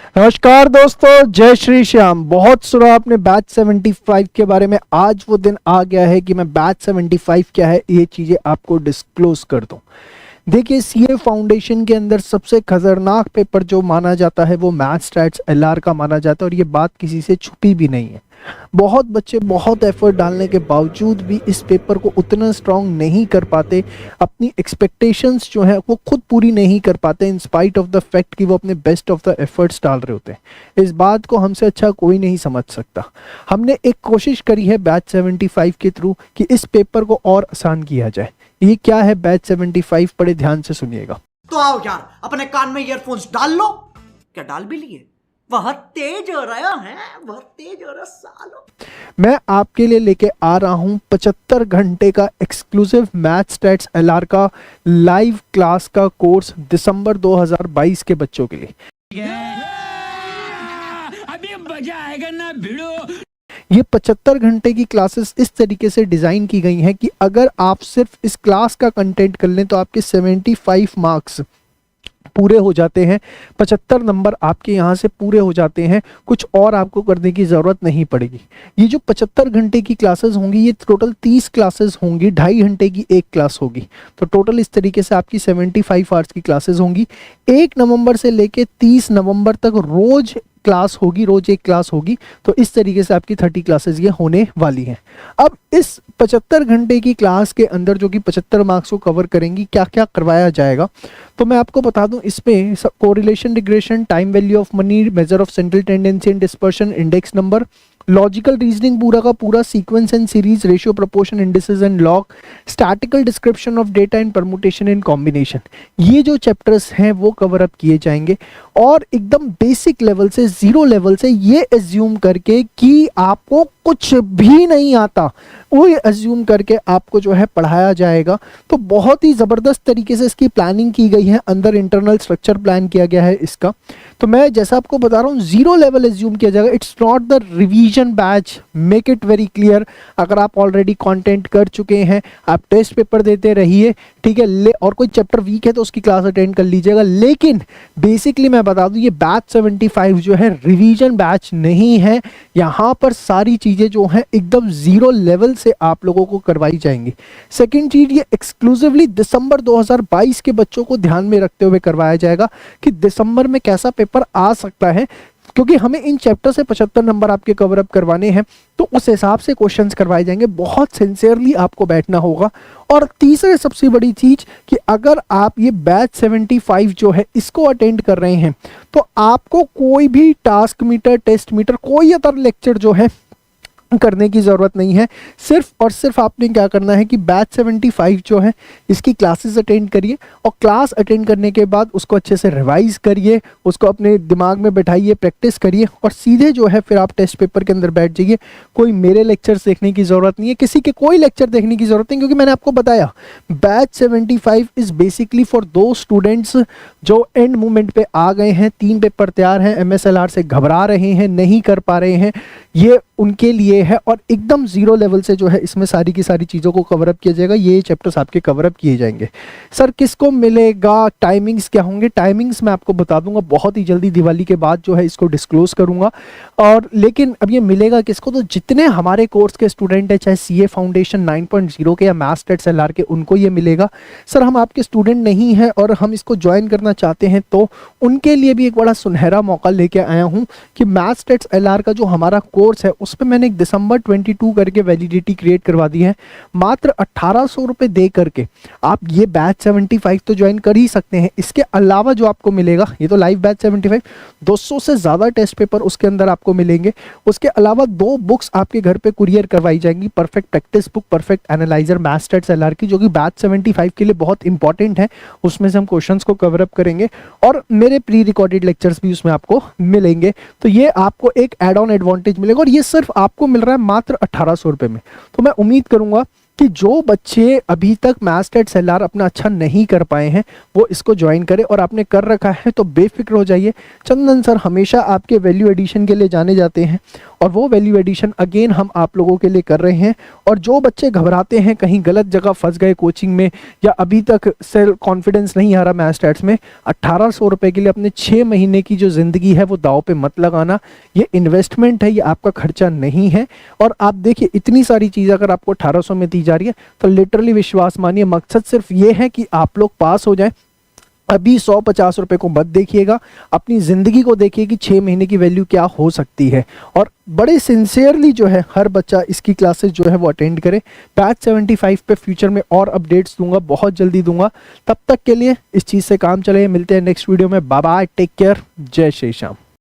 नमस्कार दोस्तों, जय श्री श्याम। बहुत सुना आपने बैच 75 के बारे में। आज वो दिन आ गया है कि मैं बैच 75 क्या है ये चीज़ें आपको डिस्क्लोज कर दूं। देखिए, सीए फाउंडेशन के अंदर सबसे खतरनाक पेपर जो माना जाता है वो मैथ्स स्टैट्स एलआर का माना जाता है, और ये बात किसी से छुपी भी नहीं है। बहुत बच्चे बहुत एफर्ट डालने के बावजूद भी इस पेपर को उतना स्ट्रांग नहीं कर पाते, अपनी एक्सपेक्टेशंस जो है वो खुद पूरी नहीं कर पाते, in spite of the fact कि वो अपने बेस्ट ऑफ द एफर्ट्स डाल रहे होते हैं। इस बात को हमसे अच्छा कोई नहीं समझ सकता। हमने एक कोशिश करी है बैच 75 के थ्रू कि इस पेपर को और आसान किया जाए। ये क्या है बैच 75, बड़े ध्यान से सुनिएगा। तो आओ यार, अपने कान में ईयरफोन्स डाल लो। क्या डाल भी लिए? बहुत तेज हो रहा है, बहुत तेज हो रहा सालो। मैं आपके लिए लेके आ रहा हूं 75 घंटे का एक्सक्लूसिव मैथ्स स्टैट्स एलआर का लाइव क्लास का कोर्स दिसंबर 2022 के बच्चों के लिए। अभी मजा आएगा ना भिड़ो। ये 75 घंटे की क्लासेस इस तरीके से डिज़ाइन की गई हैं कि अगर आप सिर्फ इस क्लास का कंटेंट कर लें तो आपके 75 मार्क्स पूरे हो जाते हैं। 75 नंबर आपके यहाँ से पूरे हो जाते हैं, कुछ और आपको करने की ज़रूरत नहीं पड़ेगी। ये जो 75 घंटे की क्लासेस होंगी, ये टोटल 30 क्लासेस होंगी, 2.5 घंटे की एक क्लास होगी। तो टोटल इस तरीके से आपकी 75 आवर्स की क्लासेस होंगी। 1 नवंबर से लेके 30 नवंबर तक रोज़ क्लास होगी, रोज एक क्लास होगी। तो इस तरीके से आपकी 30 क्लासेस ये होने वाली हैं। अब इस 75 घंटे की क्लास के अंदर जो कि 75 मार्क्स को कवर करेंगी, क्या क्या करवाया जाएगा तो मैं आपको बता दूं। इसमें correlation, regression, time value of money, measure of central tendency and dispersion, index number, logical reasoning पूरा का पूरा, sequence and series, ratio, proportion, indices and log, statistical description of data and permutation and combination, ये जो chapters हैं वो cover up किए जाएंगे। और एकदम बेसिक लेवल से, जीरो लेवल से ये एज्यूम करके कि आपको कुछ भी नहीं आता, वो एज्यूम करके आपको जो है पढ़ाया जाएगा। तो बहुत ही ज़बरदस्त तरीके से इसकी प्लानिंग की गई है, अंदर इंटरनल स्ट्रक्चर प्लान किया गया है इसका। तो मैं जैसा आपको बता रहा हूँ, जीरो लेवल एज्यूम किया जाएगा। It's not the revision batch, make it very clear. अगर आप ऑलरेडी कंटेंट कर चुके हैं, आप टेस्ट पेपर देते रहिए, ठीक है। और कोई चैप्टर वीक है तो उसकी क्लास अटेंड कर लीजिएगा। लेकिन बेसिकली मैं बता दूं, ये बैच 75 जो है रिवीजन बैच नहीं है। यहाँ पर सारी चीज़ें जो हैं एकदम जीरो लेवल से आप लोगों को करवाई जाएंगी। सेकेंड चीज़, ये एक्सक्लूसिवली दिसंबर 2022 के बच्चों को ध्यान में रखते हुए करवाया जाएगा कि दिसंबर में कैसा पेपर आ सकता है, क्योंकि हमें इन चैप्टर से 75 नंबर आपके कवर अप करवाने हैं। तो उस हिसाब से क्वेश्चंस करवाए जाएंगे। बहुत सिंसियरली आपको बैठना होगा। और तीसरे सबसे बड़ी चीज कि अगर आप ये बैच 75 जो है इसको अटेंड कर रहे हैं तो आपको कोई भी टास्क मीटर, टेस्ट मीटर, कोई अदर लेक्चर जो है करने की ज़रूरत नहीं है। सिर्फ और सिर्फ आपने क्या करना है कि बैच 75 जो है इसकी क्लासेस अटेंड करिए, और क्लास अटेंड करने के बाद उसको अच्छे से रिवाइज करिए, उसको अपने दिमाग में बैठाइए, प्रैक्टिस करिए, और सीधे जो है फिर आप टेस्ट पेपर के अंदर बैठ जाइए। कोई मेरे लेक्चर्स देखने की ज़रूरत नहीं है, किसी के कोई लेक्चर देखने की ज़रूरत नहीं, क्योंकि मैंने आपको बताया बैच 75 इज़ बेसिकली फॉर दो स्टूडेंट्स जो एंड मोमेंट पे आ गए हैं, 3 पेपर तैयार हैं, MSLR से घबरा रहे हैं, नहीं कर पा रहे हैं, ये उनके लिए है। और एकदम जीरो लेवल से जो है इसमें सारी की सारी चीज़ों को कवर अप किया जाएगा। ये चैप्टर्स आपके कवर अप किए जाएंगे। सर किसको मिलेगा, टाइमिंग्स क्या होंगे? टाइमिंग्स मैं आपको बता दूंगा बहुत ही जल्दी, दिवाली के बाद जो है इसको डिस्क्लोज करूंगा। और लेकिन अब ये मिलेगा किसको, तो जितने हमारे कोर्स के स्टूडेंट हैं, चाहे सीए फाउंडेशन 9.0 के या मैथ्स स्टैट्स एलआर के, उनको ये मिलेगा। सर हम आपके स्टूडेंट नहीं हैं और हम इसको ज्वाइन करना चाहते हैं, तो उनके लिए भी एक बड़ा सुनहरा मौका लेके आया हूँ कि मैथ्स स्टैट्स एलआर का जो हमारा कोर्स है उस पर मैंने एक दिसंबर 22 करके वैलिडिटी क्रिएट करवा दी है। मात्र 1800 रुपये दे करके आप ये बैच 75 तो ज्वाइन कर ही सकते हैं। इसके अलावा जो आपको मिलेगा, ये तो लाइव बैच 75, 200 से ज़्यादा टेस्ट पेपर उसके अंदर आपको मिलेंगे। उसके अलावा 2 बुक्स आपके घर पे कुरियर करवाई जाएंगी, perfect practice book, perfect analyser maths stats LR की, जो कि बैच 75 के लिए बहुत इंपॉर्टेंट है। उसमें से हम क्वेश्चंस को कवर अप करेंगे, और मेरे प्री रिकॉर्डेड लेक्चर्स भी उसमें आपको मिलेंगे। तो ये आपको एक एड ऑन एडवांटेज मिलेगा, और ये सिर्फ आपको मिल रहा है मात्र 1800 रुपये में। तो मैं उम्मीद करूंगा कि जो बच्चे अभी तक मैथ्स टेट सेलार अपना अच्छा नहीं कर पाए हैं वो इसको ज्वाइन करें, और आपने कर रखा है तो बेफिक्र हो जाइए। चंदन सर हमेशा आपके वैल्यू एडिशन के लिए जाने जाते हैं, और वो वैल्यू एडिशन अगेन हम आप लोगों के लिए कर रहे हैं। और जो बच्चे घबराते हैं, कहीं गलत जगह फंस गए कोचिंग में, या अभी तक सेल्फ कॉन्फिडेंस नहीं आ रहा मैथ्स टेट्स में, 1800 रुपये के लिए अपने 6 महीने की जो ज़िंदगी है वो दाव पे मत लगाना। ये इन्वेस्टमेंट है, ये आपका खर्चा नहीं है। और आप देखिए इतनी सारी चीज़ अगर आपको 1800 में दी जा रही है तो लिटरली विश्वास मानिए, मकसद सिर्फ ये है कि आप लोग पास हो जाएं। अभी 150 रुपए को मत देखिएगा, अपनी ज़िंदगी को देखिए कि 6 महीने की वैल्यू क्या हो सकती है। और बड़े सिंसियरली जो है हर बच्चा इसकी क्लासेस जो है वो अटेंड करे। बैच 75 पे फ्यूचर में और अपडेट्स दूंगा, बहुत जल्दी दूंगा। तब तक के लिए इस चीज़ से काम चले, मिलते हैं नेक्स्ट वीडियो में। बाय बाय, टेक केयर, जय श्री श्याम।